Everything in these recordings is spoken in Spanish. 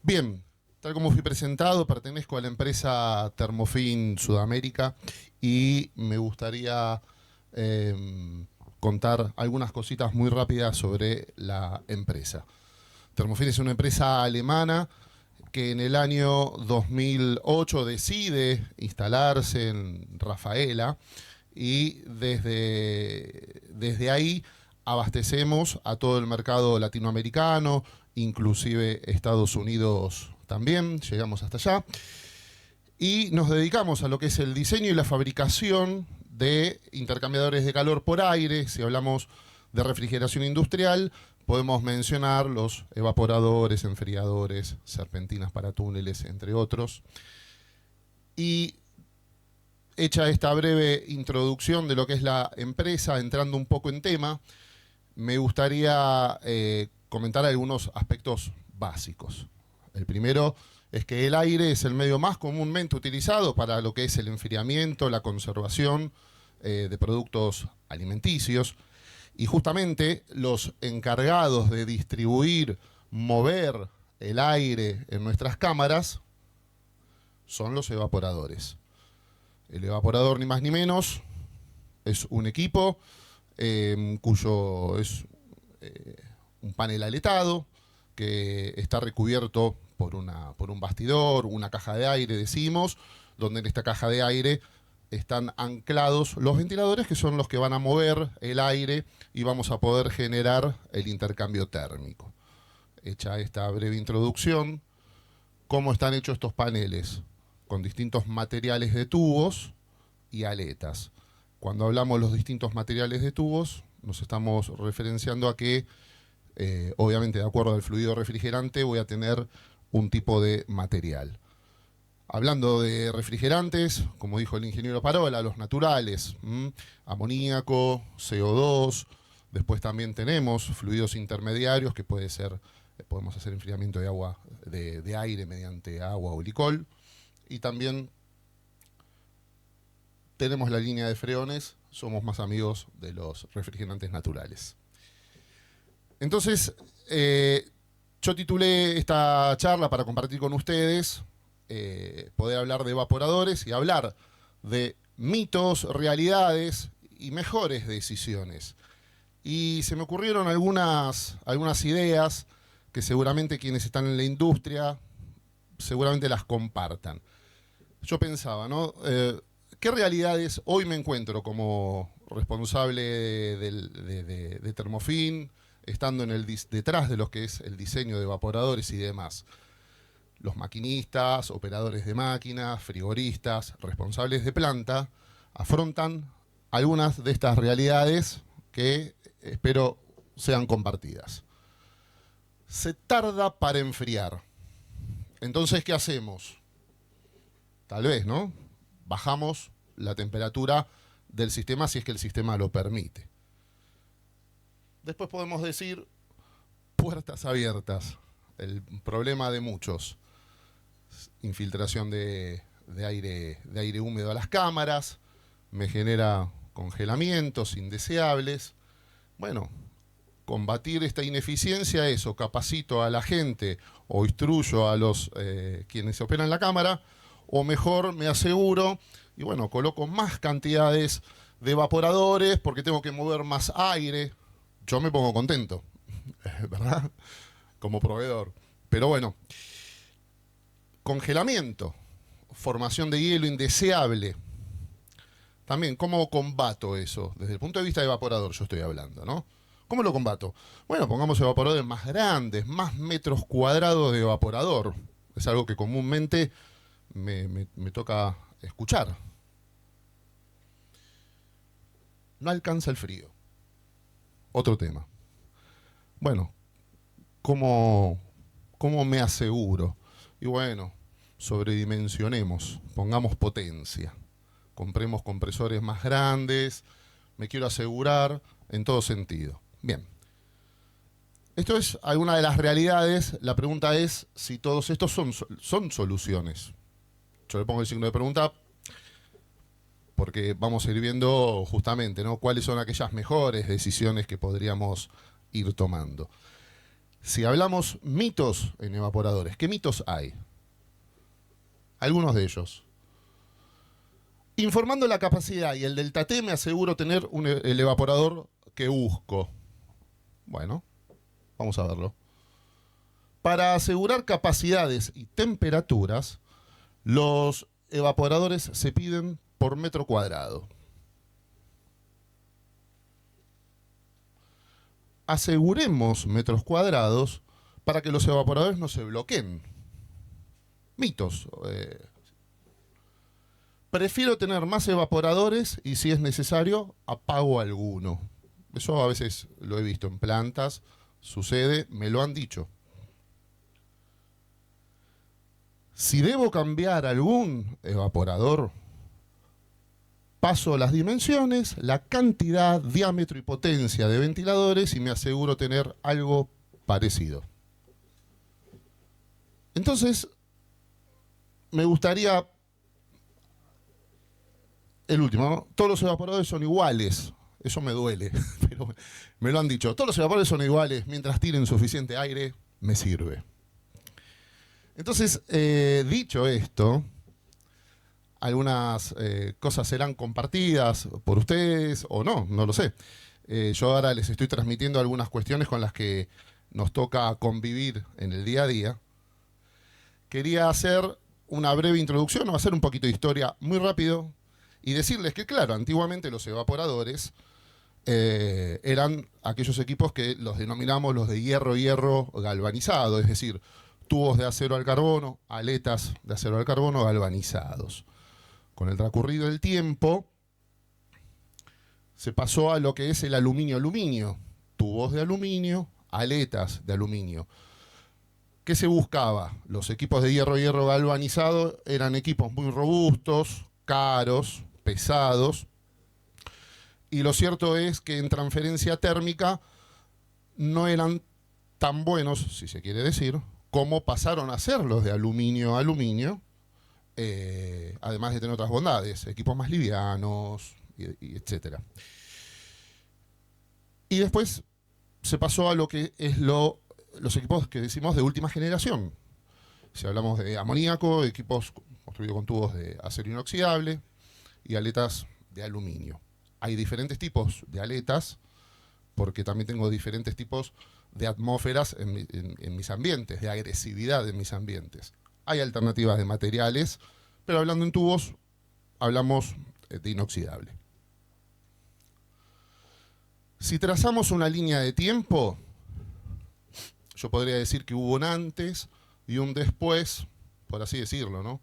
Bien, tal como fui presentado, pertenezco a la empresa Thermofin Sudamérica y me gustaría contar algunas cositas muy rápidas sobre la empresa. Thermofin es una empresa alemana que en el año 2008 decide instalarse en Rafaela y desde ahí abastecemos a todo el mercado latinoamericano, inclusive Estados Unidos también, llegamos hasta allá. Y nos dedicamos a lo que es el diseño y la fabricación de intercambiadores de calor por aire. Si hablamos de refrigeración industrial, podemos mencionar los evaporadores, enfriadores, serpentinas para túneles, entre otros. Y hecha esta breve introducción de lo que es la empresa, entrando un poco en tema, me gustaría comentar algunos aspectos básicos. El primero es que el aire es el medio más comúnmente utilizado para lo que es el enfriamiento, la conservación de productos alimenticios. Y justamente los encargados de distribuir, mover el aire en nuestras cámaras son los evaporadores. El evaporador, ni más ni menos, es un equipo cuyo es un panel aletado que está recubierto por un bastidor, una caja de aire, decimos, donde en esta caja de aire están anclados los ventiladores, que son los que van a mover el aire y vamos a poder generar el intercambio térmico. Hecha esta breve introducción, ¿cómo están hechos estos paneles? Con distintos materiales de tubos y aletas. Cuando hablamos de los distintos materiales de tubos, nos estamos referenciando a que, obviamente, de acuerdo al fluido refrigerante, voy a tener un tipo de material. Hablando de refrigerantes, como dijo el ingeniero Parola, los naturales, amoníaco, CO2, después también tenemos fluidos intermediarios que podemos hacer enfriamiento de agua, de aire mediante agua o glicol, y también tenemos la línea de freones, somos más amigos de los refrigerantes naturales. Entonces, yo titulé esta charla para compartir con ustedes, poder hablar de evaporadores y hablar de mitos, realidades y mejores decisiones. Y se me ocurrieron algunas ideas que seguramente quienes están en la industria seguramente las compartan. Yo pensaba, ¿no? ¿Qué realidades hoy me encuentro como responsable de Thermofin, estando detrás de lo que es el diseño de evaporadores y demás? Los maquinistas, operadores de máquinas, frigoristas, responsables de planta, afrontan algunas de estas realidades que espero sean compartidas. Se tarda para enfriar. Entonces, ¿qué hacemos? Tal vez, ¿no? Bajamos la temperatura del sistema si es que el sistema lo permite. Después podemos decir puertas abiertas. El problema de muchos. Infiltración de aire húmedo a las cámaras, me genera congelamientos indeseables. Bueno, combatir esta ineficiencia es o capacito a la gente o instruyo a los quienes operan la cámara, o mejor me aseguro y bueno, coloco más cantidades de evaporadores porque tengo que mover más aire. Yo me pongo contento, ¿verdad? Como proveedor. Pero bueno, congelamiento, formación de hielo indeseable. También, ¿cómo combato eso? Desde el punto de vista de evaporador yo estoy hablando, ¿no? ¿Cómo lo combato? Bueno, pongamos evaporadores más grandes, más metros cuadrados de evaporador. Es algo que comúnmente me toca escuchar. No alcanza el frío. Otro tema. Bueno, ¿cómo me aseguro? Y bueno, sobredimensionemos, pongamos potencia. Compremos compresores más grandes, me quiero asegurar en todo sentido. Bien. Esto es alguna de las realidades. La pregunta es si todos estos son soluciones. Yo le pongo el signo de pregunta porque vamos a ir viendo justamente, ¿no?, cuáles son aquellas mejores decisiones que podríamos ir tomando. Si hablamos mitos en evaporadores, ¿qué mitos hay? Algunos de ellos. Informando la capacidad y el delta T, me aseguro tener el evaporador que busco. Bueno, vamos a verlo. Para asegurar capacidades y temperaturas, los evaporadores se piden por metro cuadrado. Aseguremos metros cuadrados para que los evaporadores no se bloqueen. Mitos. Prefiero tener más evaporadores y, si es necesario, apago alguno. Eso a veces lo he visto en plantas, sucede, me lo han dicho. Si debo cambiar algún evaporador, paso las dimensiones, la cantidad, diámetro y potencia de ventiladores y me aseguro tener algo parecido. Entonces, me gustaría... El último, ¿no? Todos los evaporadores son iguales. Eso me duele, pero me lo han dicho. Todos los evaporadores son iguales. Mientras tiren suficiente aire, me sirve. Entonces, dicho esto, algunas cosas serán compartidas por ustedes o no, no lo sé. Yo ahora les estoy transmitiendo algunas cuestiones con las que nos toca convivir en el día a día. Quería hacer una breve introducción o hacer un poquito de historia muy rápido y decirles que, claro, antiguamente los evaporadores eran aquellos equipos que los denominamos los de hierro galvanizado, es decir, tubos de acero al carbono, aletas de acero al carbono galvanizados. Con el transcurrido del tiempo se pasó a lo que es el aluminio-aluminio, tubos de aluminio, aletas de aluminio. ¿Qué se buscaba? Los equipos de hierro galvanizado eran equipos muy robustos, caros, pesados, y lo cierto es que en transferencia térmica no eran tan buenos, si se quiere decir, como pasaron a ser los de aluminio-aluminio, además de tener otras bondades, equipos más livianos, etc. Y después se pasó a lo que es los equipos que decimos de última generación. Si hablamos de amoníaco, equipos construidos con tubos de acero inoxidable y aletas de aluminio. Hay diferentes tipos de aletas, porque también tengo diferentes tipos de atmósferas en mis ambientes, de agresividad en mis ambientes. Hay alternativas de materiales, pero hablando en tubos, hablamos de inoxidable. Si trazamos una línea de tiempo, yo podría decir que hubo un antes y un después, por así decirlo, ¿no?,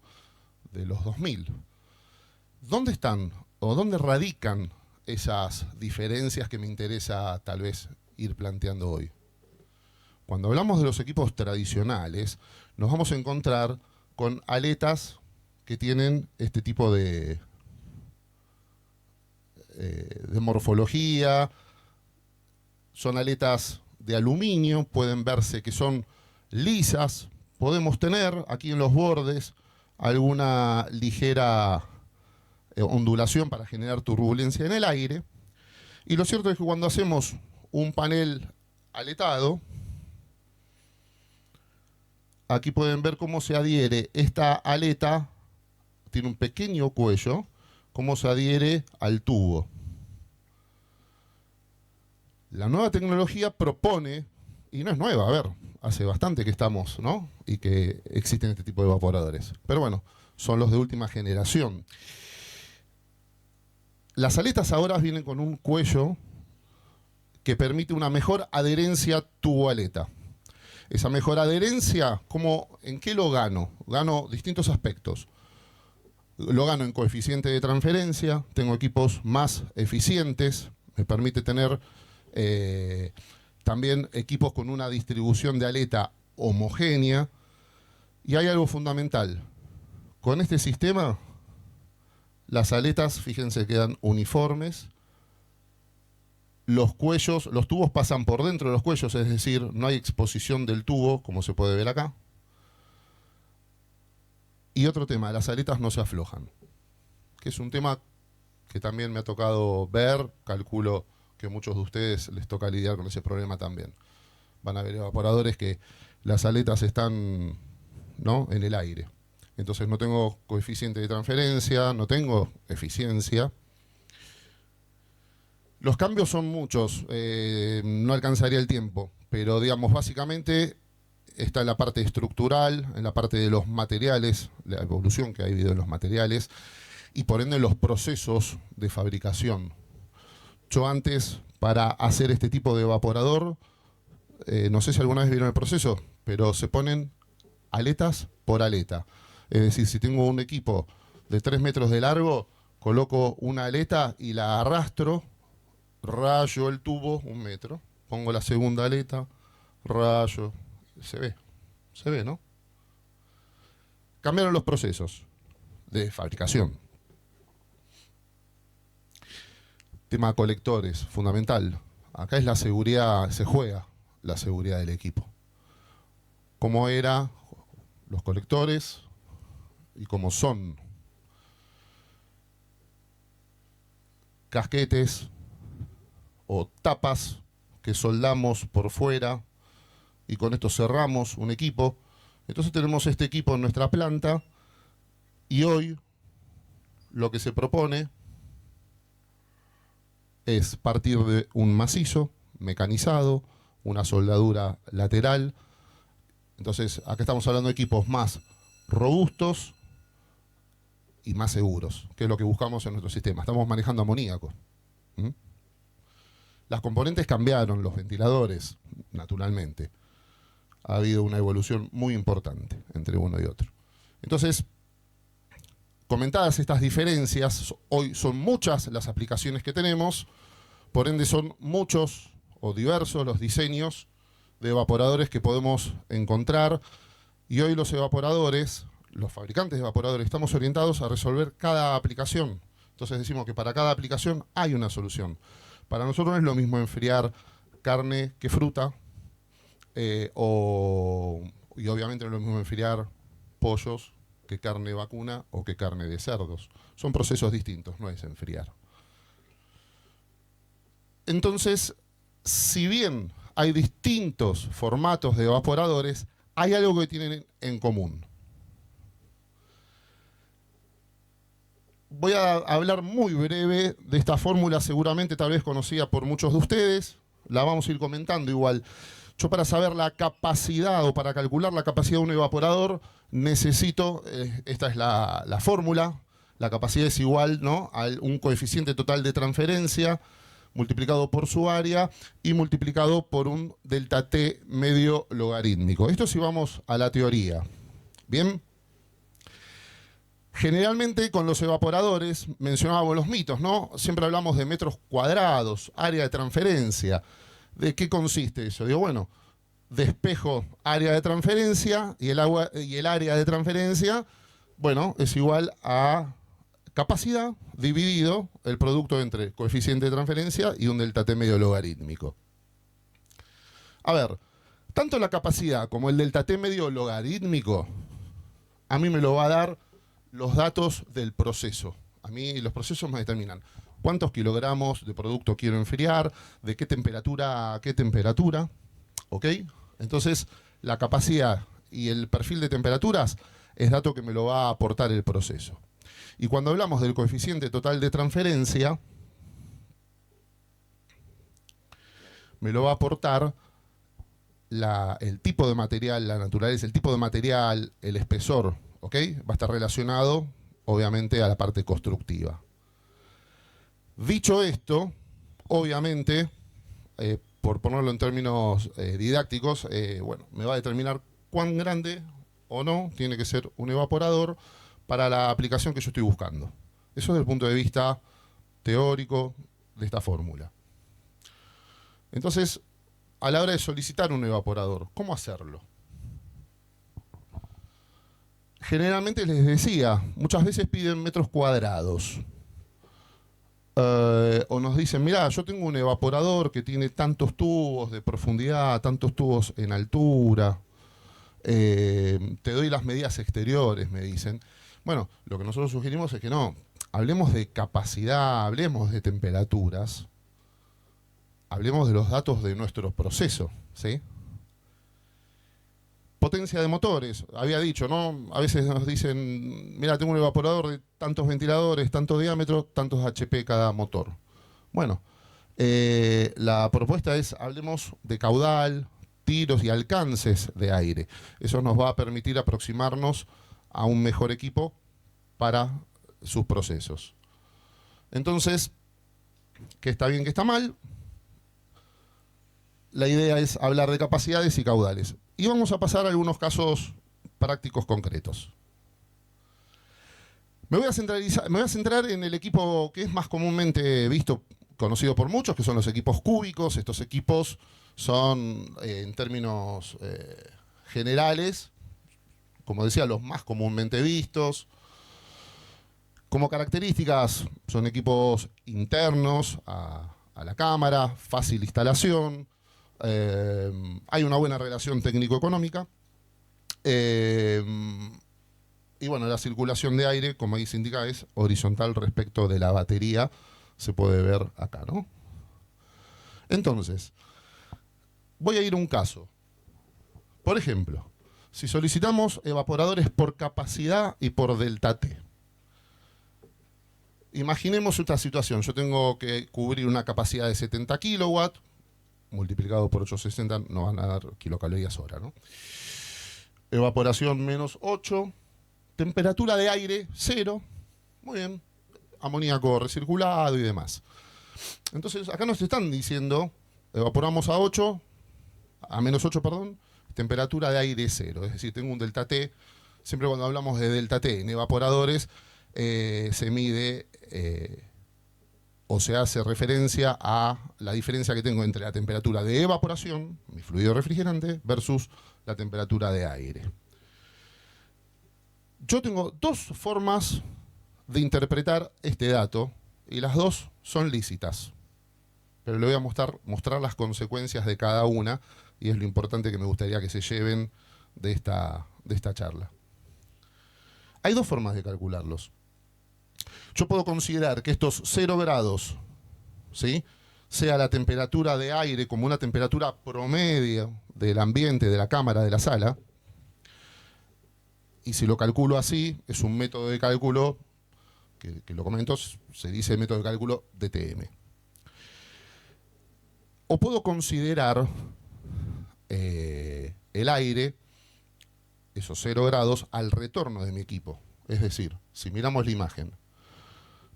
de los 2000. ¿Dónde están o dónde radican esas diferencias que me interesa tal vez ir planteando hoy? Cuando hablamos de los equipos tradicionales, nos vamos a encontrar con aletas que tienen este tipo de morfología. Son aletas de aluminio, pueden verse que son lisas. Podemos tener aquí en los bordes alguna ligera ondulación para generar turbulencia en el aire. Y lo cierto es que cuando hacemos un panel aletado, aquí pueden ver cómo se adhiere esta aleta, tiene un pequeño cuello, cómo se adhiere al tubo. La nueva tecnología propone, y no es nueva, a ver, hace bastante que estamos, ¿no?, y que existen este tipo de evaporadores. Pero bueno, son los de última generación. Las aletas ahora vienen con un cuello que permite una mejor adherencia tubo-aleta. Esa mejor adherencia, ¿en qué lo gano? Gano distintos aspectos. Lo gano en coeficiente de transferencia, tengo equipos más eficientes, me permite tener también equipos con una distribución de aleta homogénea. Y hay algo fundamental. Con este sistema, las aletas, fíjense, quedan uniformes. Los cuellos, los tubos pasan por dentro de los cuellos, es decir, no hay exposición del tubo, como se puede ver acá. Y otro tema, las aletas no se aflojan, que es un tema que también me ha tocado ver, calculo que a muchos de ustedes les toca lidiar con ese problema también. van a haber evaporadores que las aletas están, ¿no?, en el aire. Entonces no tengo coeficiente de transferencia, no tengo eficiencia. Los cambios son muchos, no alcanzaría el tiempo, pero digamos, básicamente está en la parte estructural, en la parte de los materiales, la evolución que ha habido en los materiales, y por ende los procesos de fabricación. Yo antes, para hacer este tipo de evaporador, no sé si alguna vez vieron el proceso, pero se ponen aletas por aleta. Es decir, si tengo un equipo de 3 metros de largo, coloco una aleta y la arrastro, rayo el tubo 1 metro, pongo la segunda aleta, rayo, se ve, ¿no? Cambiaron los procesos de fabricación. Tema colectores, fundamental. Acá es la seguridad, se juega la seguridad del equipo. ¿Cómo eran los colectores y cómo son? Casquetes o tapas que soldamos por fuera y con esto cerramos un equipo. Entonces tenemos este equipo en nuestra planta y hoy lo que se propone es partir de un macizo mecanizado, una soldadura lateral. Entonces acá estamos hablando de equipos más robustos y más seguros, que es lo que buscamos en nuestro sistema. Estamos manejando amoníaco. Las componentes cambiaron, los ventiladores, naturalmente. Ha habido una evolución muy importante entre uno y otro. Entonces, comentadas estas diferencias, hoy son muchas las aplicaciones que tenemos, por ende son muchos o diversos los diseños de evaporadores que podemos encontrar, y hoy los evaporadores, los fabricantes de evaporadores, estamos orientados a resolver cada aplicación. Entonces decimos que para cada aplicación hay una solución. Para nosotros no es lo mismo enfriar carne que fruta, y obviamente no es lo mismo enfriar pollos que carne vacuna o que carne de cerdos. Son procesos distintos, no es enfriar. Entonces, si bien hay distintos formatos de evaporadores, hay algo que tienen en común. Voy a hablar muy breve de esta fórmula, seguramente tal vez conocida por muchos de ustedes. La vamos a ir comentando igual. Yo, para saber la capacidad o para calcular la capacidad de un evaporador, necesito, esta es la fórmula, la capacidad es igual, ¿no?, a un coeficiente total de transferencia multiplicado por su área y multiplicado por un delta T medio logarítmico. Esto si vamos a la teoría. ¿Bien? Generalmente con los evaporadores mencionábamos los mitos, ¿no? Siempre hablamos de metros cuadrados, área de transferencia. ¿De qué consiste eso? Digo, bueno, despejo área de transferencia y el área de transferencia, bueno, es igual a capacidad dividido el producto entre coeficiente de transferencia y un delta T medio logarítmico. A ver, tanto la capacidad como el delta T medio logarítmico a mí me lo va a dar los datos del proceso. A mí los procesos me determinan cuántos kilogramos de producto quiero enfriar, de qué temperatura a qué temperatura, ¿ok? Entonces, la capacidad y el perfil de temperaturas es dato que me lo va a aportar el proceso. Y cuando hablamos del coeficiente total de transferencia, me lo va a aportar el tipo de material, la naturaleza, el tipo de material, el espesor, ¿ok? Va a estar relacionado, obviamente, a la parte constructiva. Dicho esto, obviamente, por ponerlo en términos didácticos, bueno, me va a determinar cuán grande o no tiene que ser un evaporador para la aplicación que yo estoy buscando. Eso desde el punto de vista teórico de esta fórmula. Entonces, a la hora de solicitar un evaporador, ¿cómo hacerlo? Generalmente les decía, muchas veces piden metros cuadrados. O nos dicen, mirá, yo tengo un evaporador que tiene tantos tubos de profundidad, tantos tubos en altura, te doy las medidas exteriores, me dicen. Bueno, lo que nosotros sugerimos es que no, hablemos de capacidad, hablemos de temperaturas, hablemos de los datos de nuestro proceso, ¿sí? Potencia de motores, había dicho, ¿no? A veces nos dicen, mira, tengo un evaporador de tantos ventiladores, tantos diámetros, tantos HP cada motor. Bueno, la propuesta es, hablemos de caudal, tiros y alcances de aire. Eso nos va a permitir aproximarnos a un mejor equipo para sus procesos. Entonces, ¿qué está bien, qué está mal? La idea es hablar de capacidades y caudales. Y vamos a pasar a algunos casos prácticos concretos. Me voy a centrar en el equipo que es más comúnmente visto, conocido por muchos, que son los equipos cúbicos. Estos equipos son, en términos generales, como decía, los más comúnmente vistos. Como características, son equipos internos a la cámara, fácil instalación, hay una buena relación técnico-económica, y bueno, la circulación de aire, como ahí se indica, es horizontal respecto de la batería, se puede ver acá, ¿no? Entonces, voy a ir a un caso. Por ejemplo, si solicitamos evaporadores por capacidad y por delta T. Imaginemos esta situación. Yo tengo que cubrir una capacidad de 70 kilowatts, multiplicado por 860 nos van a dar kilocalorías hora, ¿no? Evaporación menos 8, temperatura de aire 0, muy bien, amoníaco recirculado y demás. Entonces, acá nos están diciendo, evaporamos a menos 8, perdón, temperatura de aire 0, es decir, tengo un delta T. Siempre cuando hablamos de delta T en evaporadores, se mide o se hace referencia a la diferencia que tengo entre la temperatura de evaporación, mi fluido refrigerante, versus la temperatura de aire. Yo tengo dos formas de interpretar este dato y las dos son lícitas. Pero le voy a mostrar las consecuencias de cada una y es lo importante que me gustaría que se lleven de esta charla. Hay dos formas de calcularlos. Yo puedo considerar que estos 0 grados, ¿sí?, sea la temperatura de aire como una temperatura promedio del ambiente, de la cámara, de la sala. Y si lo calculo así, es un método de cálculo, que lo comento, se dice método de cálculo DTM. O puedo considerar el aire, esos 0 grados, al retorno de mi equipo. Es decir, si miramos la imagen.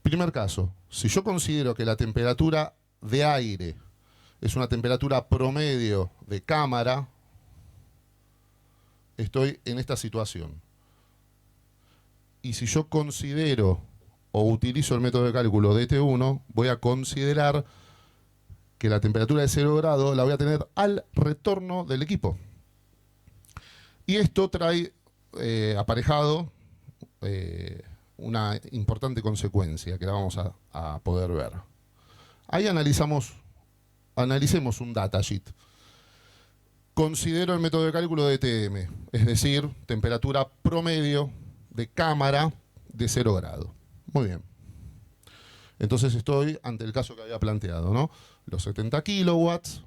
Primer caso, si yo considero que la temperatura de aire es una temperatura promedio de cámara, estoy en esta situación. Y si yo considero o utilizo el método de cálculo DT1, voy a considerar que la temperatura de 0 grados la voy a tener al retorno del equipo. Y esto trae aparejado una importante consecuencia que la vamos a poder ver. Ahí analicemos un datasheet. Considero el método de cálculo de TM, es decir, temperatura promedio de cámara de 0 grados. Muy bien. Entonces estoy ante el caso que había planteado, ¿no? Los 70 kilowatts,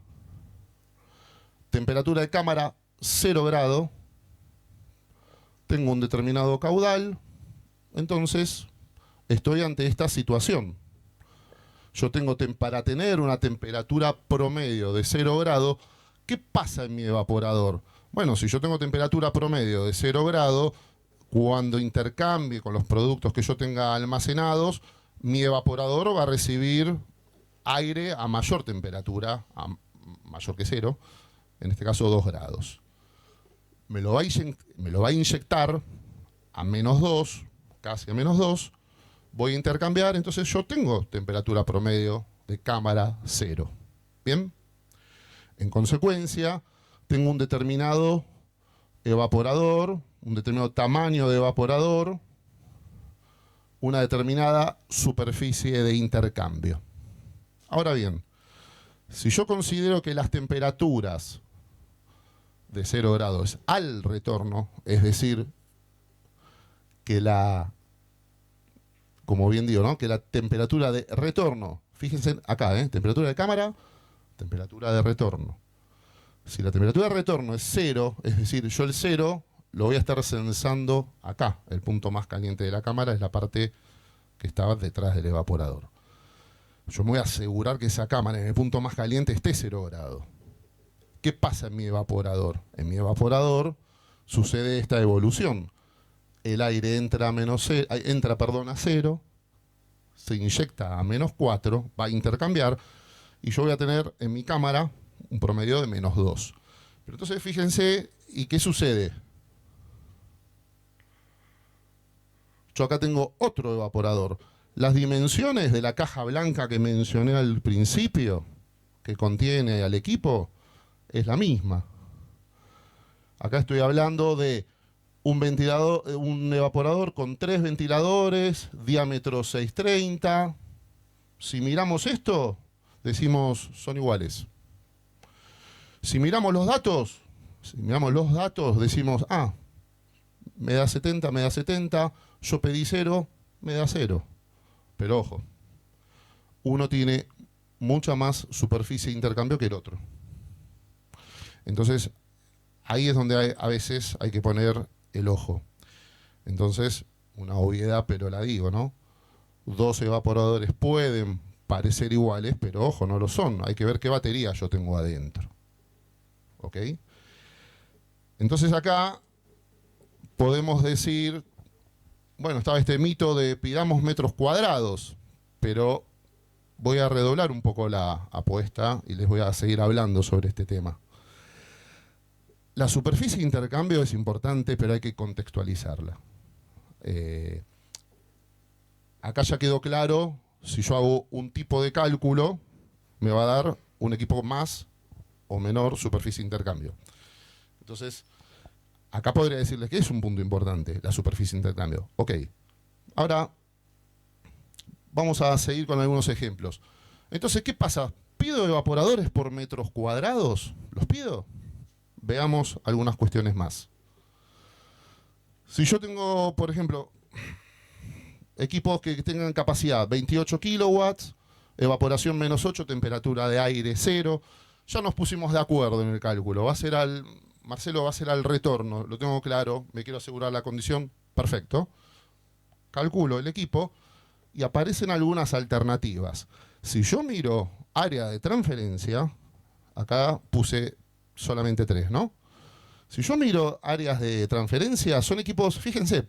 temperatura de cámara 0 grados, tengo un determinado caudal, entonces estoy ante esta situación. Yo tengo para tener una temperatura promedio de 0 grados, ¿qué pasa en mi evaporador? Bueno, si yo tengo temperatura promedio de 0 grados, cuando intercambie con los productos que yo tenga almacenados, mi evaporador va a recibir aire a mayor temperatura, mayor que 0, en este caso 2 grados. Me lo va a inyectar a menos 2, casi a menos 2, voy a intercambiar, entonces yo tengo temperatura promedio de cámara 0. ¿Bien? En consecuencia, tengo un determinado evaporador, un determinado tamaño de evaporador, una determinada superficie de intercambio. Ahora bien, si yo considero que las temperaturas de 0 grados al retorno, es decir, que como bien digo, ¿no?, que la temperatura de retorno, fíjense acá, temperatura de cámara, temperatura de retorno. Si la temperatura de retorno es 0, es decir, yo el 0 lo voy a estar censando acá. El punto más caliente de la cámara es la parte que estaba detrás del evaporador. Yo me voy a asegurar que esa cámara en el punto más caliente esté 0 grados. ¿Qué pasa en mi evaporador? En mi evaporador sucede esta evolución. El aire entra a 0, se inyecta a -4, va a intercambiar, y yo voy a tener en mi cámara un promedio de -2. Pero entonces fíjense, ¿y qué sucede? Yo acá tengo otro evaporador. Las dimensiones de la caja blanca que mencioné al principio, que contiene al equipo, es la misma. Acá estoy hablando de un evaporador con 3 ventiladores, diámetro 630. Si miramos esto, decimos son iguales. Si miramos los datos, decimos, me da 70, yo pedí 0, me da 0. Pero ojo, uno tiene mucha más superficie de intercambio que el otro. Entonces, ahí es donde a veces hay que poner el ojo. Entonces, una obviedad, pero la digo, ¿no? 2 evaporadores pueden parecer iguales, pero ojo, no lo son. Hay que ver qué batería yo tengo adentro. ¿Ok? Entonces acá podemos decir, bueno, estaba este mito de pidamos metros cuadrados, pero voy a redoblar un poco la apuesta y les voy a seguir hablando sobre este tema. La superficie de intercambio es importante, pero hay que contextualizarla. Acá ya quedó claro, si yo hago un tipo de cálculo, me va a dar un equipo más o menor superficie de intercambio. Entonces, acá podría decirles que es un punto importante, la superficie de intercambio. Ok, ahora vamos a seguir con algunos ejemplos. Entonces, ¿qué pasa? ¿Pido evaporadores por metros cuadrados? ¿Los pido? Veamos algunas cuestiones más. Si yo tengo, por ejemplo, equipos que tengan capacidad 28 kilowatts, evaporación -8, temperatura de aire 0, ya nos pusimos de acuerdo en el cálculo. Marcelo va a hacer al retorno, lo tengo claro, me quiero asegurar la condición, perfecto. Calculo el equipo y aparecen algunas alternativas. Si yo miro área de transferencia, acá puse solamente 3, ¿no? Si yo miro áreas de transferencia, son equipos, fíjense,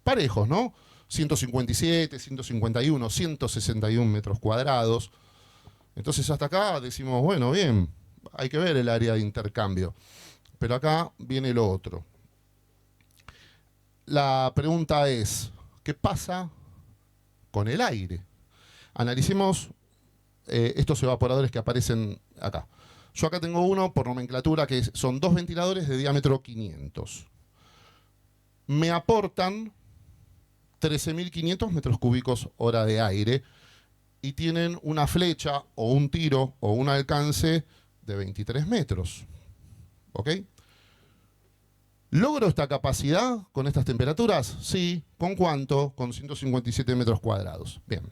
parejos, ¿no? 157, 151, 161 metros cuadrados. Entonces hasta acá decimos, bueno, bien, hay que ver el área de intercambio. Pero acá viene lo otro. La pregunta es, ¿qué pasa con el aire? Analicemos estos evaporadores que aparecen acá. Yo acá tengo uno por nomenclatura que son 2 ventiladores de diámetro 500. Me aportan 13.500 metros cúbicos hora de aire y tienen una flecha o un tiro o un alcance de 23 metros. ¿Ok? ¿Logro esta capacidad con estas temperaturas? Sí. ¿Con cuánto? Con 157 metros cuadrados. Bien.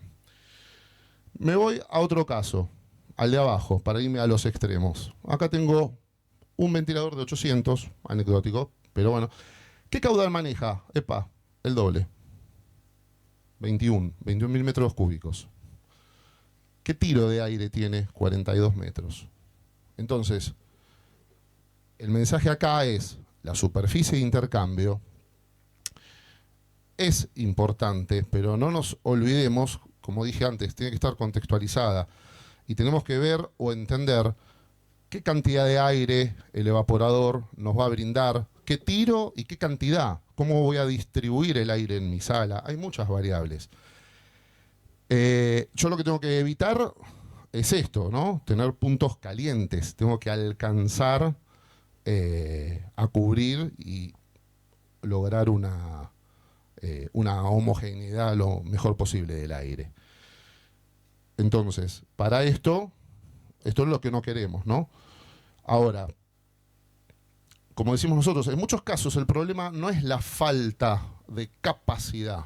Me voy a otro caso, al de abajo, para irme a los extremos. Acá tengo un ventilador de 800, anecdótico, pero bueno. ¿Qué caudal maneja? Epa, el doble. 21.000 metros cúbicos. ¿Qué tiro de aire tiene? 42 metros. Entonces, el mensaje acá es, la superficie de intercambio es importante, pero no nos olvidemos, como dije antes, tiene que estar contextualizada. Y tenemos que ver o entender qué cantidad de aire el evaporador nos va a brindar, qué tiro y qué cantidad, cómo voy a distribuir el aire en mi sala. Hay muchas variables. Yo lo que tengo que evitar es esto, ¿no? Tener puntos calientes. Tengo que alcanzar a cubrir y lograr una homogeneidad lo mejor posible del aire. Entonces, para esto es lo que no queremos, ¿no? Ahora, como decimos nosotros, en muchos casos el problema no es la falta de capacidad,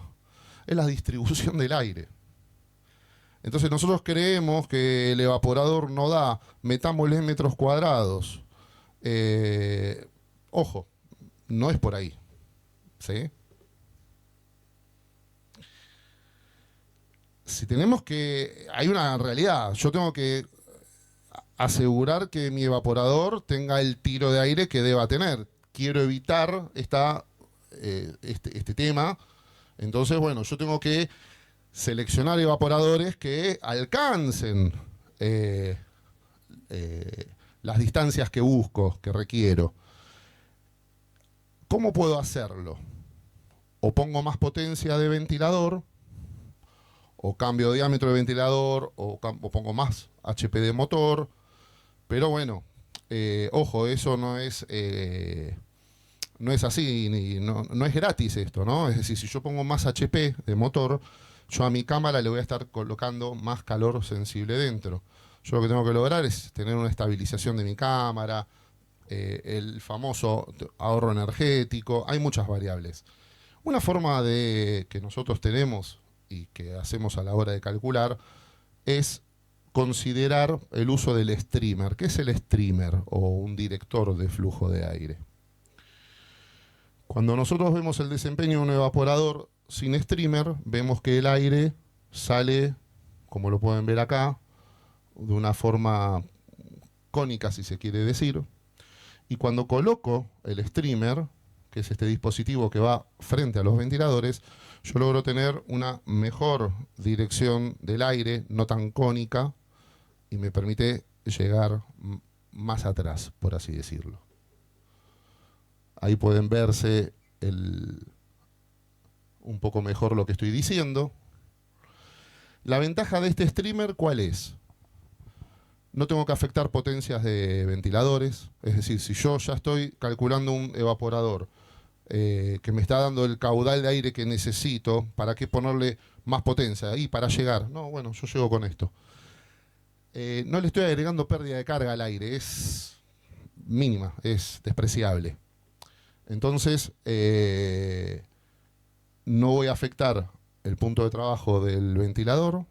es la distribución del aire. Entonces nosotros creemos que el evaporador no da, metámosle metros cuadrados. Ojo, no es por ahí, ¿sí? Si tenemos que... Hay una realidad, yo tengo que asegurar que mi evaporador tenga el tiro de aire que deba tener. Quiero evitar este tema. Entonces, bueno, yo tengo que seleccionar evaporadores que alcancen las distancias que busco, que requiero. ¿Cómo puedo hacerlo? O pongo más potencia de ventilador, o cambio diámetro de ventilador, o pongo más HP de motor. Pero bueno, ojo, eso no es así, no es gratis esto, ¿no? Es decir, si yo pongo más HP de motor, yo a mi cámara le voy a estar colocando más calor sensible dentro. Yo lo que tengo que lograr es tener una estabilización de mi cámara, el famoso ahorro energético, hay muchas variables. Una forma que nosotros tenemos y que hacemos a la hora de calcular es considerar el uso del streamer. ¿Qué es el streamer o un director de flujo de aire? Cuando nosotros vemos el desempeño de un evaporador sin streamer, vemos que el aire sale, como lo pueden ver acá, de una forma cónica, si se quiere decir. Y cuando coloco el streamer, que es este dispositivo que va frente a los ventiladores, yo logro tener una mejor dirección del aire, no tan cónica, y me permite llegar más atrás, por así decirlo. Ahí pueden verse un poco mejor lo que estoy diciendo. La ventaja de este streamer, ¿cuál es? No tengo que afectar potencias de ventiladores. Es decir, si yo ya estoy calculando un evaporador que me está dando el caudal de aire que necesito, ¿para qué ponerle más potencia? Ahí, para llegar. No, bueno, yo llego con esto. No le estoy agregando pérdida de carga al aire. Es mínima, es despreciable. Entonces, no voy a afectar el punto de trabajo del ventilador,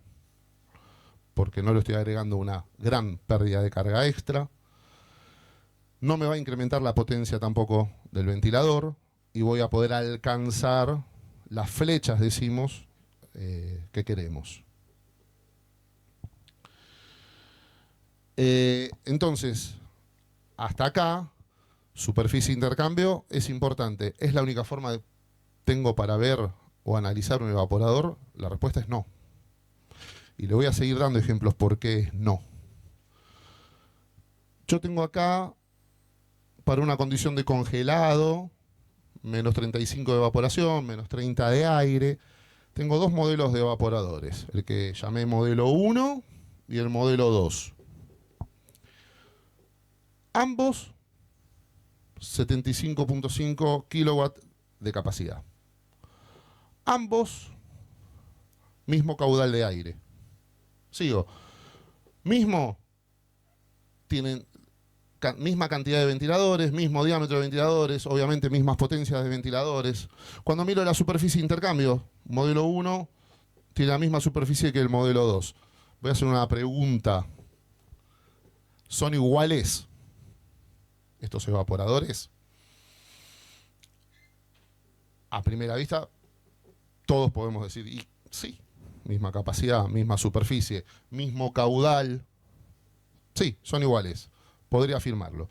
porque no le estoy agregando una gran pérdida de carga extra. No me va a incrementar la potencia tampoco del ventilador, y voy a poder alcanzar las flechas, decimos, que queremos. Entonces, hasta acá, superficie de intercambio es importante. ¿Es la única forma que tengo para ver o analizar un evaporador? La respuesta es no. Y le voy a seguir dando ejemplos por qué no. Yo tengo acá, para una condición de congelado, menos 35 de evaporación, menos 30 de aire, tengo dos modelos de evaporadores. El que llamé modelo 1 y el modelo 2. Ambos 75.5 kilowatts de capacidad. Ambos mismo caudal de aire. Sigo. Tienen misma cantidad de ventiladores, mismo diámetro de ventiladores, obviamente mismas potencias de ventiladores. Cuando miro la superficie de intercambio, modelo 1 tiene la misma superficie que el modelo 2. Voy a hacer una pregunta. ¿Son iguales estos evaporadores? A primera vista, todos podemos decir, y sí, misma capacidad, misma superficie, mismo caudal. Sí, son iguales. Podría afirmarlo.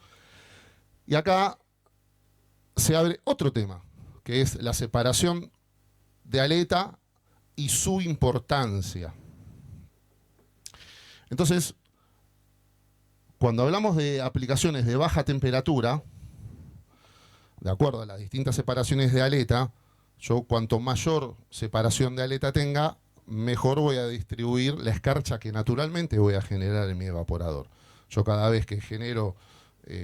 Y acá se abre otro tema, que es la separación de aleta y su importancia. Entonces, cuando hablamos de aplicaciones de baja temperatura, de acuerdo a las distintas separaciones de aleta, yo cuanto mayor separación de aleta tenga, mejor voy a distribuir la escarcha que naturalmente voy a generar en mi evaporador. Yo cada vez que genero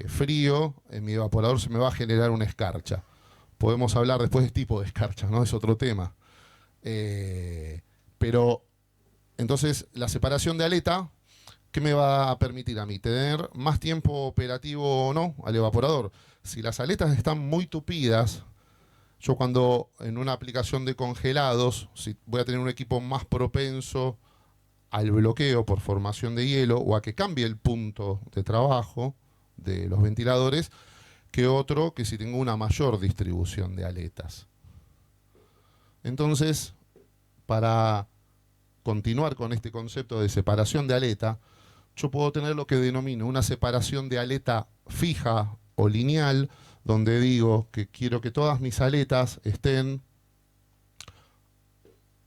frío, en mi evaporador se me va a generar una escarcha. Podemos hablar después de tipo de escarcha, ¿no? Es otro tema. Pero, entonces, la separación de aleta, ¿qué me va a permitir a mí? ¿Tener más tiempo operativo o no al evaporador? Si las aletas están muy tupidas, yo cuando en una aplicación de congelados, si voy a tener un equipo más propenso al bloqueo por formación de hielo o a que cambie el punto de trabajo, de los ventiladores que otro que si tengo una mayor distribución de aletas. Entonces, para continuar con este concepto de separación de aleta, yo puedo tener lo que denomino una separación de aleta fija o lineal, donde digo que quiero que todas mis aletas estén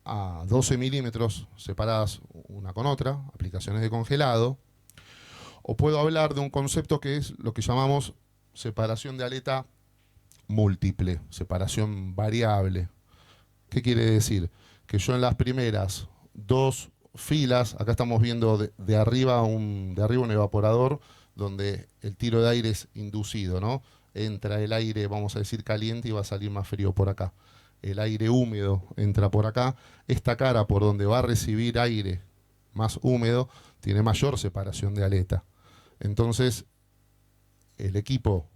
a 12 milímetros separadas una con otra, aplicaciones de congelado. O puedo hablar de un concepto que es lo que llamamos separación de aleta múltiple, separación variable. ¿Qué quiere decir? Que yo en las primeras dos filas, acá estamos viendo de arriba un evaporador donde el tiro de aire es inducido, ¿no? Entra el aire, vamos a decir, caliente y va a salir más frío por acá. El aire húmedo entra por acá. Esta cara por donde va a recibir aire más húmedo tiene mayor separación de aleta. Entonces, el equipo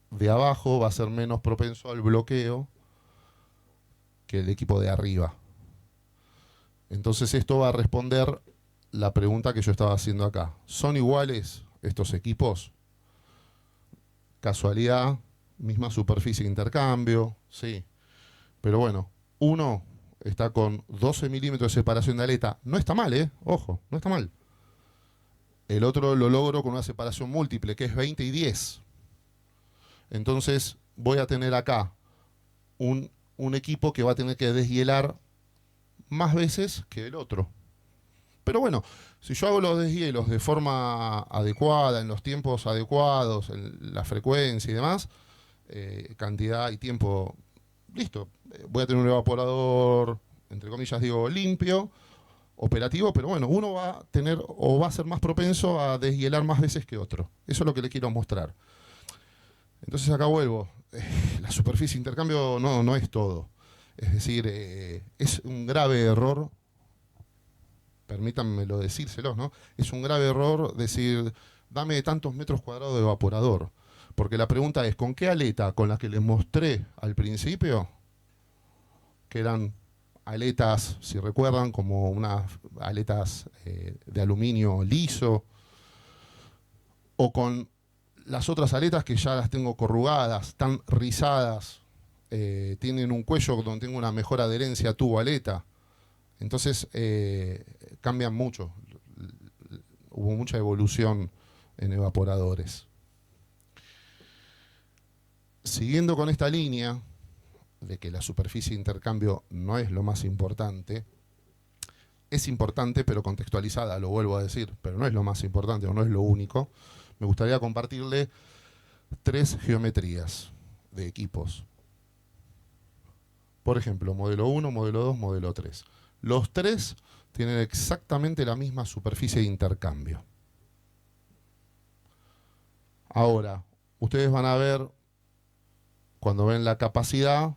de abajo va a ser menos propenso al bloqueo que el equipo de arriba. Entonces esto va a responder la pregunta que yo estaba haciendo acá. ¿Son iguales estos equipos? Casualidad, misma superficie de intercambio, sí. Pero bueno, uno está con 12 milímetros de separación de aleta. No está mal, ¿eh? Ojo, no está mal. El otro lo logro con una separación múltiple, que es 20 y 10. Entonces voy a tener acá un equipo que va a tener que deshielar más veces que el otro. Pero bueno, si yo hago los deshielos de forma adecuada, en los tiempos adecuados, en la frecuencia y demás, cantidad y tiempo, listo. Voy a tener un evaporador, entre comillas digo, limpio, operativo, pero bueno, uno va a tener o va a ser más propenso a deshielar más veces que otro. Eso es lo que le quiero mostrar. Entonces acá vuelvo. La superficie de intercambio no es todo. Es decir, es un grave error, permítanmelo decírselos, ¿no? Es un grave error decir, dame tantos metros cuadrados de evaporador. Porque la pregunta es, ¿con qué aleta? Con la que les mostré al principio, que eran aletas, si recuerdan, como unas aletas de aluminio liso, o con las otras aletas que ya las tengo corrugadas, están rizadas, tienen un cuello donde tengo una mejor adherencia tubo-aleta. Entonces cambian mucho. Hubo mucha evolución en evaporadores. Siguiendo con esta línea de que la superficie de intercambio no es lo más importante, es importante pero contextualizada, lo vuelvo a decir, pero no es lo más importante o no es lo único. Me gustaría compartirle 3 geometrías de equipos. Por ejemplo, modelo 1, modelo 2, modelo 3. Los 3 tienen exactamente la misma superficie de intercambio. Ahora, ustedes van a ver, cuando ven la capacidad,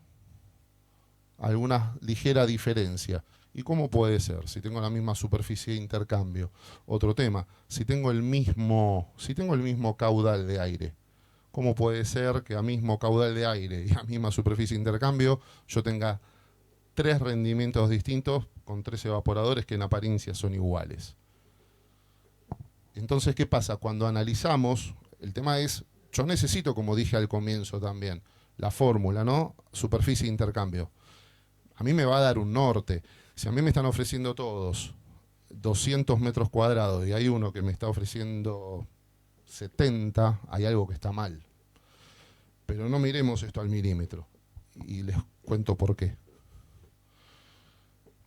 alguna ligera diferencia. ¿Y cómo puede ser? Si tengo la misma superficie de intercambio. Otro tema, si tengo el mismo caudal de aire, ¿cómo puede ser que a mismo caudal de aire y a misma superficie de intercambio yo tenga 3 rendimientos distintos con 3 evaporadores que en apariencia son iguales? Entonces, ¿qué pasa? Cuando analizamos, el tema es, yo necesito, como dije al comienzo también, la fórmula, ¿no? Superficie de intercambio. A mí me va a dar un norte. Si a mí me están ofreciendo todos 200 metros cuadrados y hay uno que me está ofreciendo 70, hay algo que está mal. Pero no miremos esto al milímetro. Y les cuento por qué.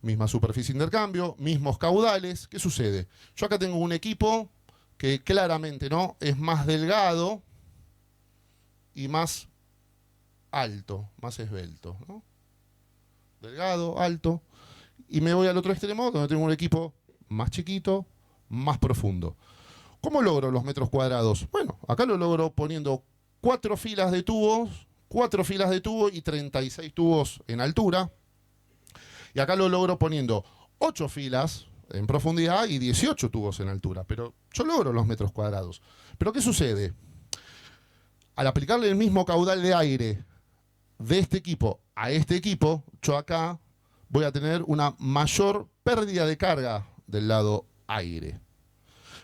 Misma superficie de intercambio, mismos caudales. ¿Qué sucede? Yo acá tengo un equipo que claramente, ¿no?, es más delgado y más alto, más esbelto, ¿no? Delgado, alto. Y me voy al otro extremo, donde tengo un equipo más chiquito, más profundo. ¿Cómo logro los metros cuadrados? Bueno, acá lo logro poniendo 4 filas de tubos y 36 tubos en altura. Y acá lo logro poniendo 8 filas en profundidad y 18 tubos en altura. Pero yo logro los metros cuadrados. ¿Pero qué sucede? Al aplicarle el mismo caudal de aire de este equipo a este equipo, yo acá voy a tener una mayor pérdida de carga del lado aire.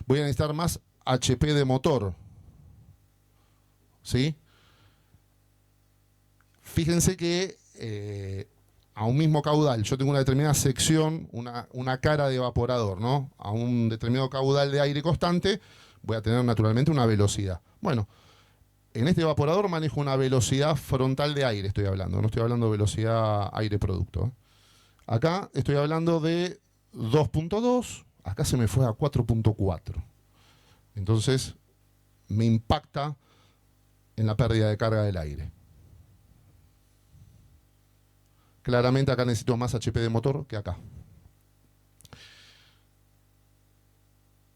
Voy a necesitar más HP de motor. ¿Sí? Fíjense que a un mismo caudal, yo tengo una determinada sección, una cara de evaporador, ¿no? A un determinado caudal de aire constante, voy a tener naturalmente una velocidad. Bueno, en este evaporador manejo una velocidad frontal de aire, estoy hablando, no estoy hablando de velocidad aire-producto. Acá estoy hablando de 2.2, acá se me fue a 4.4. Entonces, me impacta en la pérdida de carga del aire. Claramente acá necesito más HP de motor que acá.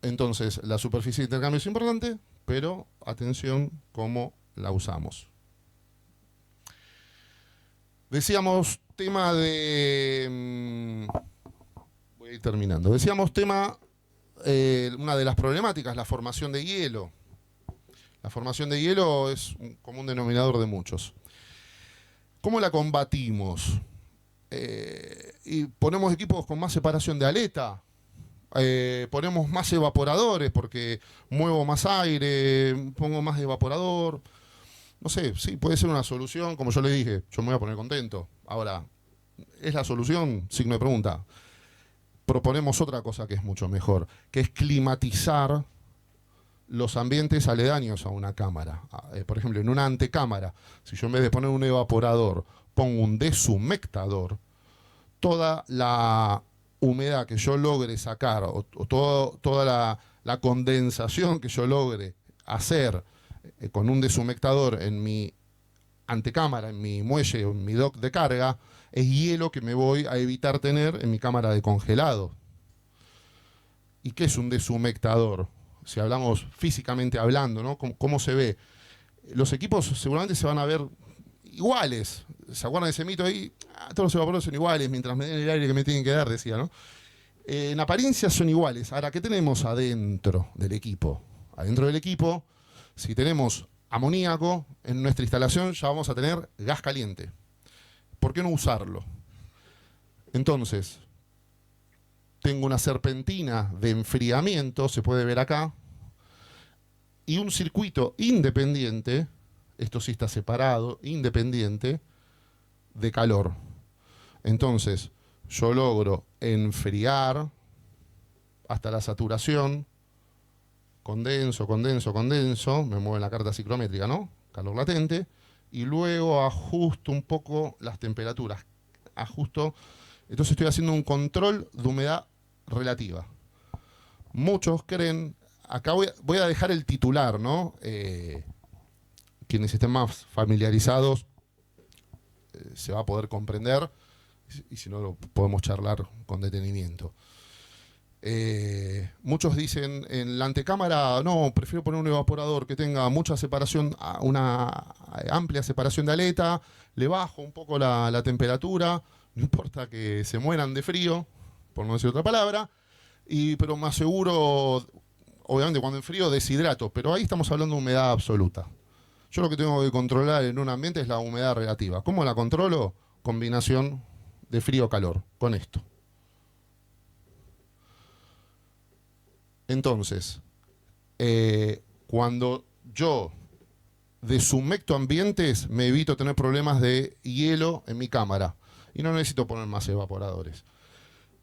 Entonces, la superficie de intercambio es importante, pero atención cómo la usamos. Decíamos tema de... voy a ir terminando. Decíamos tema, una de las problemáticas, la formación de hielo. La formación de hielo es un común denominador de muchos. ¿Cómo la combatimos? Y ponemos equipos con más separación de aleta, ponemos más evaporadores porque muevo más aire, pongo más evaporador. No sé, sí, puede ser una solución, como yo le dije, yo me voy a poner contento. Ahora, ¿es la solución? Signo de pregunta. Proponemos otra cosa que es mucho mejor, que es climatizar los ambientes aledaños a una cámara. Por ejemplo, en una antecámara, si yo en vez de poner un evaporador pongo un deshumectador, toda la humedad que yo logre sacar o toda la condensación que yo logre hacer con un deshumectador en mi antecámara, en mi muelle o en mi dock de carga, es hielo que me voy a evitar tener en mi cámara de congelado. ¿Y qué es un deshumectador? Si hablamos físicamente hablando, ¿no? ¿Cómo se ve? Los equipos seguramente se van a ver iguales. ¿Se acuerdan de ese mito ahí? Todos los evaporadores son iguales mientras me den el aire que me tienen que dar, decía, ¿no? En apariencia son iguales. Ahora, ¿qué tenemos adentro del equipo? Adentro del equipo, si tenemos amoníaco, en nuestra instalación ya vamos a tener gas caliente. ¿Por qué no usarlo? Entonces, tengo una serpentina de enfriamiento, se puede ver acá, y un circuito independiente, esto sí está separado, independiente, de calor. Entonces, yo logro enfriar hasta la saturación, condenso, condenso, condenso, me muevo en la carta ciclométrica, ¿no? Calor latente, y luego ajusto un poco las temperaturas. Entonces estoy haciendo un control de humedad relativa. Muchos creen, acá voy a dejar el titular, ¿no? Quienes estén más familiarizados se va a poder comprender, y si no lo podemos charlar con detenimiento. Muchos dicen en la antecámara, no, prefiero poner un evaporador que tenga mucha separación, una amplia separación de aleta, le bajo un poco la temperatura, no importa que se mueran de frío, por no decir otra palabra, pero me aseguro, obviamente cuando enfrío deshidrato, pero ahí estamos hablando de humedad absoluta. Yo lo que tengo que controlar en un ambiente es la humedad relativa. ¿Cómo la controlo? Combinación de frío-calor, con esto. Entonces, cuando yo deshumecto ambientes, me evito tener problemas de hielo en mi cámara. Y no necesito poner más evaporadores.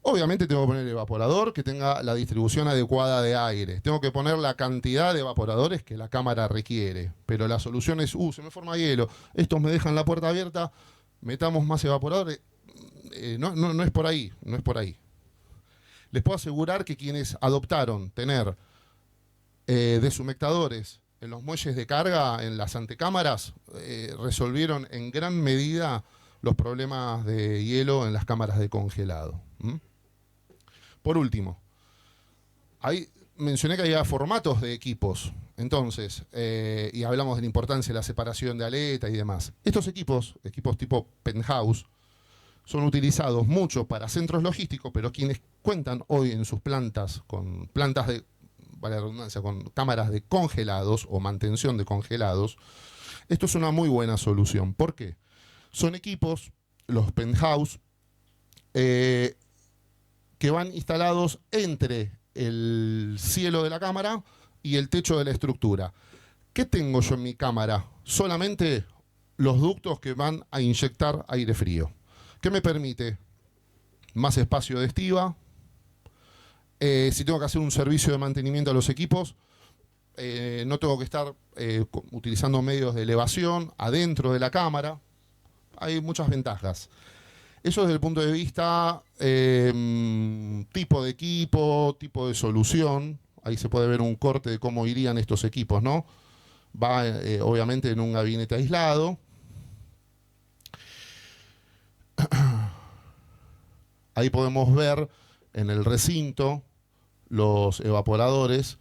Obviamente tengo que poner el evaporador que tenga la distribución adecuada de aire. Tengo que poner la cantidad de evaporadores que la cámara requiere. Pero la solución es, se me forma hielo, estos me dejan la puerta abierta, metamos más evaporadores. No es por ahí, no es por ahí. Les puedo asegurar que quienes adoptaron tener deshumectadores en los muelles de carga, en las antecámaras, resolvieron en gran medida los problemas de hielo en las cámaras de congelado. Por último, ahí mencioné que había formatos de equipos, entonces, y hablamos de la importancia de la separación de aleta y demás. Estos equipos tipo penthouse, son utilizados mucho para centros logísticos, pero quienes cuentan hoy en sus plantas con plantas de, vale la redundancia, con cámaras de congelados o mantención de congelados, esto es una muy buena solución. ¿Por qué? Son equipos, los penthouse, que van instalados entre el cielo de la cámara y el techo de la estructura. ¿Qué tengo yo en mi cámara? Solamente los ductos que van a inyectar aire frío. ¿Qué me permite? Más espacio de estiva. Si tengo que hacer un servicio de mantenimiento a los equipos, no tengo que estar utilizando medios de elevación adentro de la cámara. Hay muchas ventajas. Eso desde el punto de vista tipo de equipo, tipo de solución. Ahí se puede ver un corte de cómo irían estos equipos, ¿no? Va obviamente en un gabinete aislado. Ahí podemos ver en el recinto los evaporadores.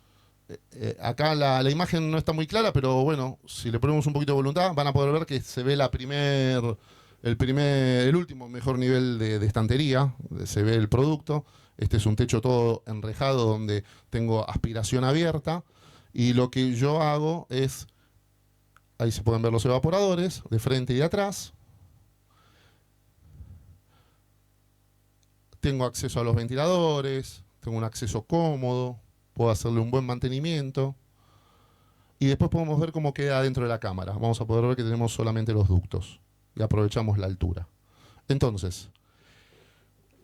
Acá la imagen no está muy clara, pero bueno, si le ponemos un poquito de voluntad, van a poder ver que se ve el último mejor nivel de estantería, se ve el producto. Este es un techo todo enrejado donde tengo aspiración abierta. Y lo que yo hago es, ahí se pueden ver los evaporadores, de frente y de atrás. Tengo acceso a los ventiladores, tengo un acceso cómodo, puedo hacerle un buen mantenimiento. Y después podemos ver cómo queda dentro de la cámara. Vamos a poder ver que tenemos solamente los ductos y aprovechamos la altura. Entonces,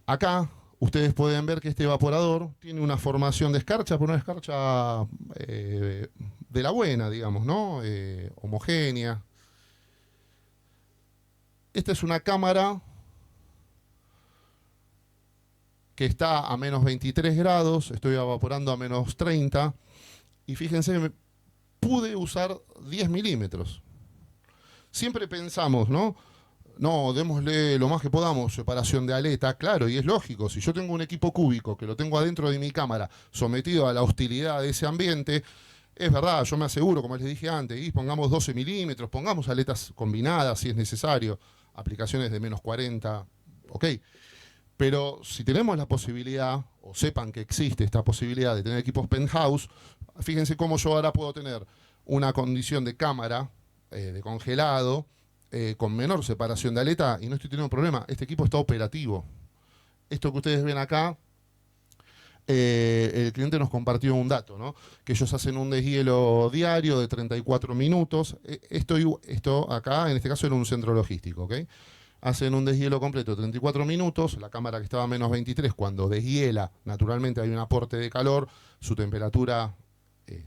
acá ustedes pueden ver que este evaporador tiene una formación de escarcha, pero una escarcha de la buena, digamos, ¿no? Homogénea. Esta es una cámara que está a menos 23 grados, estoy evaporando a menos 30, y fíjense, pude usar 10 milímetros. Siempre pensamos, ¿no? No, démosle lo más que podamos, separación de aleta, claro, y es lógico, si yo tengo un equipo cúbico que lo tengo adentro de mi cámara, sometido a la hostilidad de ese ambiente, es verdad, yo me aseguro, como les dije antes, y pongamos 12 milímetros, pongamos aletas combinadas si es necesario, aplicaciones de menos 40, ok. Pero si tenemos la posibilidad, o sepan que existe esta posibilidad de tener equipos penthouse, fíjense cómo yo ahora puedo tener una condición de cámara, de congelado, con menor separación de aleta y no estoy teniendo problema. Este equipo está operativo. Esto que ustedes ven acá, el cliente nos compartió un dato, ¿no? Que ellos hacen un deshielo diario de 34 minutos. Esto acá, en este caso, era un centro logístico, ¿ok? Hacen un deshielo completo de 34 minutos, la cámara que estaba a menos 23, cuando deshiela, naturalmente hay un aporte de calor, su temperatura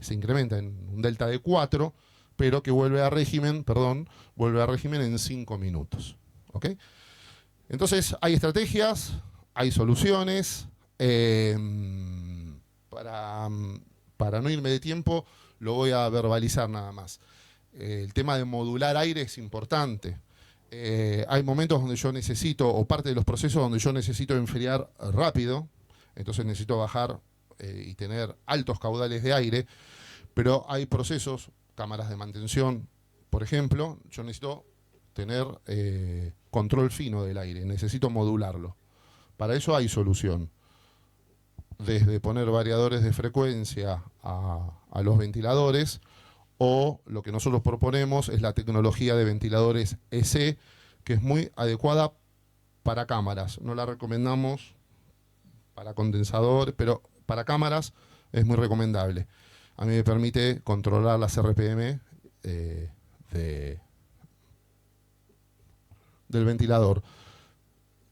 se incrementa en un delta de 4, pero que vuelve a régimen en 5 minutos. ¿Ok? Entonces, hay estrategias, hay soluciones. Para no irme de tiempo, lo voy a verbalizar nada más. El tema de modular aire es importante. Hay momentos donde yo necesito, o parte de los procesos donde yo necesito enfriar rápido, entonces necesito bajar y tener altos caudales de aire, pero hay procesos, cámaras de mantención, por ejemplo, yo necesito tener control fino del aire, necesito modularlo. Para eso hay solución. Desde poner variadores de frecuencia a los ventiladores, o lo que nosotros proponemos es la tecnología de ventiladores EC, que es muy adecuada para cámaras. No la recomendamos para condensadores, pero para cámaras es muy recomendable. A mí me permite controlar las RPM del ventilador.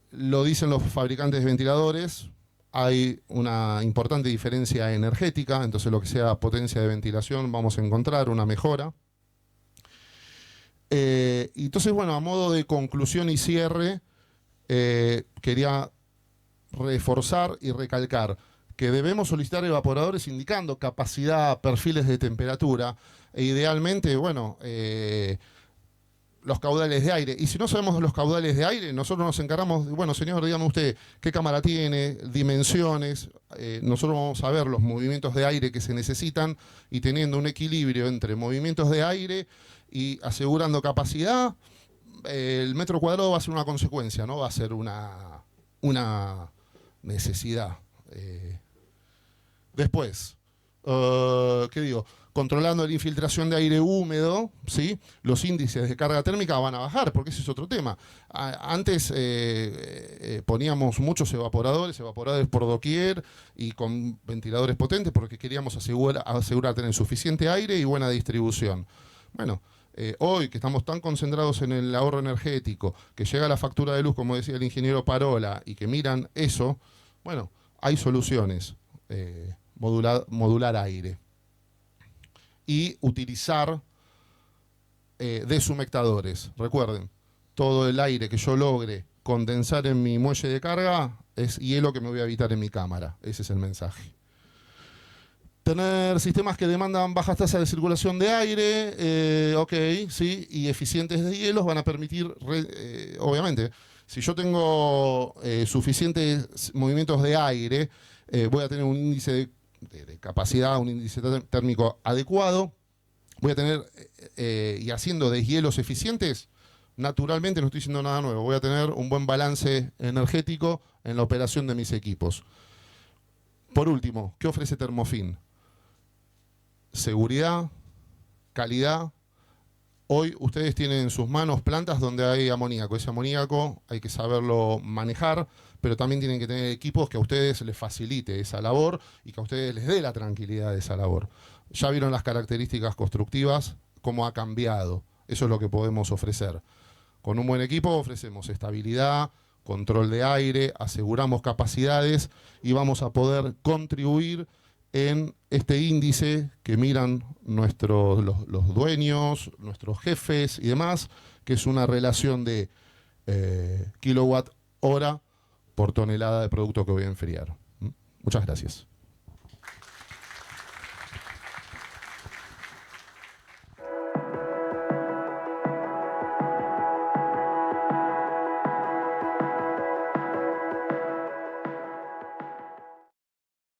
Lo dicen los fabricantes de ventiladores. Hay una importante diferencia energética, entonces lo que sea potencia de ventilación vamos a encontrar una mejora. Entonces, bueno, a modo de conclusión y cierre, quería reforzar y recalcar que debemos solicitar evaporadores indicando capacidad, perfiles de temperatura e idealmente, bueno, los caudales de aire. Y si no sabemos los caudales de aire, nosotros nos encargamos de, bueno, señor, dígame usted qué cámara tiene, dimensiones. Nosotros vamos a ver los movimientos de aire que se necesitan y teniendo un equilibrio entre movimientos de aire y asegurando capacidad, el metro cuadrado va a ser una consecuencia, no va a ser una necesidad. Después, ¿qué digo? controlando la infiltración de aire húmedo, ¿sí? Los índices de carga térmica van a bajar, porque ese es otro tema. Antes poníamos muchos evaporadores por doquier y con ventiladores potentes porque queríamos asegurar tener suficiente aire y buena distribución. Bueno, hoy que estamos tan concentrados en el ahorro energético, que llega la factura de luz, como decía el ingeniero Parola, y que miran eso, bueno, hay soluciones. Modular aire. Y utilizar deshumectadores. Recuerden, todo el aire que yo logre condensar en mi muelle de carga es hielo que me voy a evitar en mi cámara. Ese es el mensaje. Tener sistemas que demandan bajas tasas de circulación de aire, ok, sí, y eficientes de hielos van a permitir, obviamente, si yo tengo suficientes movimientos de aire, voy a tener un índice de capacidad, un índice térmico adecuado, voy a tener, y haciendo deshielos eficientes, naturalmente no estoy diciendo nada nuevo, voy a tener un buen balance energético en la operación de mis equipos. Por último, ¿qué ofrece Termofin? Seguridad, calidad. Hoy ustedes tienen en sus manos plantas donde hay amoníaco. Ese amoníaco hay que saberlo manejar, pero también tienen que tener equipos que a ustedes les facilite esa labor y que a ustedes les dé la tranquilidad de esa labor. Ya vieron las características constructivas, cómo ha cambiado. Eso es lo que podemos ofrecer. Con un buen equipo ofrecemos estabilidad, control de aire, aseguramos capacidades y vamos a poder contribuir en este índice que miran los dueños, nuestros jefes y demás, que es una relación de kilowatt hora por tonelada de producto que voy a enfriar. Muchas gracias.